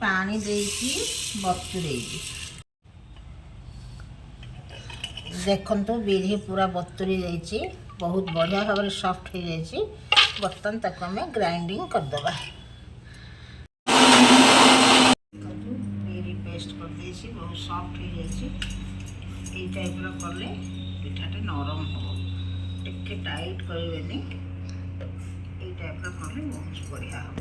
पानी देकी बतुरेबी। देखंतु बिरही पूरा बतुरी जाइए, बहुत बढ़िया भाव सॉफ्ट हो जाइए। बर्तन तक आम ग्राइंडिंग करदे। बिरही पेस्ट कर देसी, बहुत सॉफ्ट हो जाइए। यही टाइप कले पिठाटे नरम हम, टिके टाइट करेनि। यही टाइप कले बहुत बढ़िया हम।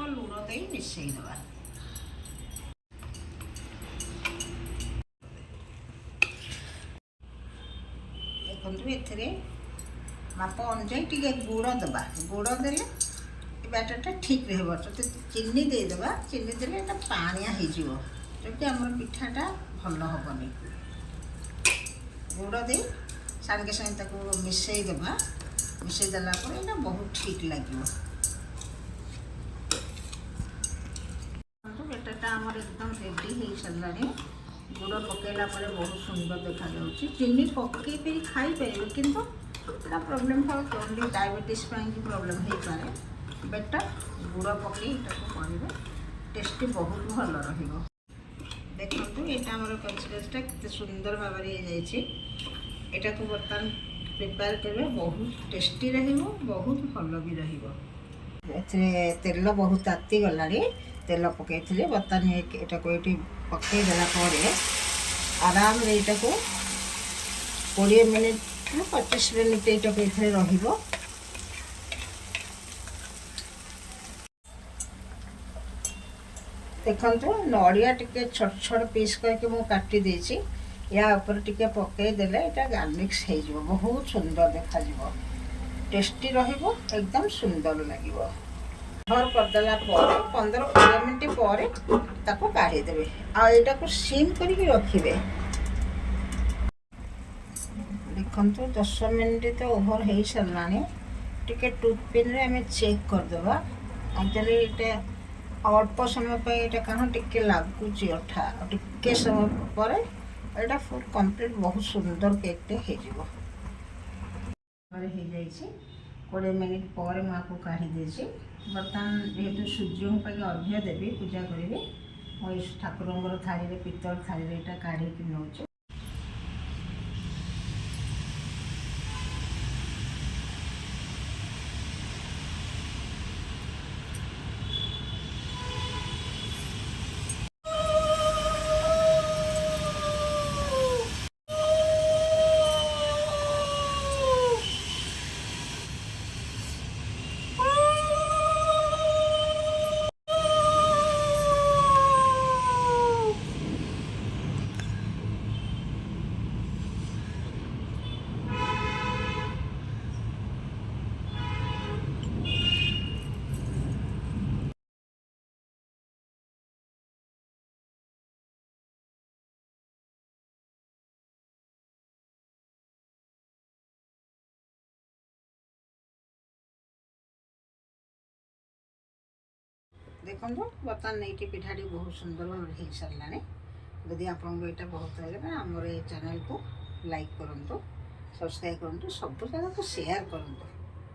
लुण दे मिसई दबा। देखो ये माप अनुजाई टे गुड़ दबा। गुड़ देले बैटरटा ठीक रहा। तो चीनी देदेबा, चीनी देले एटा पानिया हो आम पिठाटा भल हेनी। गुड़ दे सागे सागे मिसई देबा। मिसई देला पर बहुत ठीक लगे। बेटरटा आमर एकदम रेडी हो सारा। गुड़ पकईला बहुत सुंदर देखा जाऊँगी। चीनी पकई पे खाई पारे किंतु प्रोब्लेम था ओनली डायबिटीज की प्रोब्लेम हो पाए। बेटर गुड़ पकई करेंगे, टेस्टी बहुत भल रहा। देखो यहाँ आम कंसिस्टेंसटा कितने सुंदर भाव यहाँ को बर्तमान प्रिपेयर करेंगे। बहुत टेस्टी बहुत भल भी रही। तेल बहुत ताती गला। तेल पकई बर्तमान यहाँ को ये पकईदेला आराम यहाँ को 20 मिनट 25 मिनट यहाँ को देखो नड़िया टिके छोट छोट पीस करके मुझे काटी देछि। या ऊपर टिके पकईदेले यहाँ गार्निश हो बहुत सुंदर देखा। टेस्टी रहिबो, एकदम सुंदर लगे। घर करदेला 15-20 मिनट पर ताको काढ़ी देबे। आ एटा को सिम करके रखिबे। देखंतु 10 मिनट तो ओभर हो सारा। टिके टूथपिन रे हमें चेक करदेबा। एक्चुअली ये अल्प समय पर यहाँ कहाँ टिके लगुच अठा, टिके समय पर यहाँ फुल कंप्लीट बहुत सुंदर केकटे हो 20 मिनट पर मुझे काढ़ी देसी। बर्तमान जेहेतु सूर्य अर्घ्य देवी पूजा करी मुझे ठाकुर थाली पितल थाली यहाँ काढ़ी नौ। देखो बर्तमान नहीं पिठाटी बहुत सुंदर भाव हो सारा। यदि आपको यहाँ बहुत लगे आमर ये चैनल को लाइक करूँ, सब्सक्राइब करूँ, सब जगह को शेयर करूँ।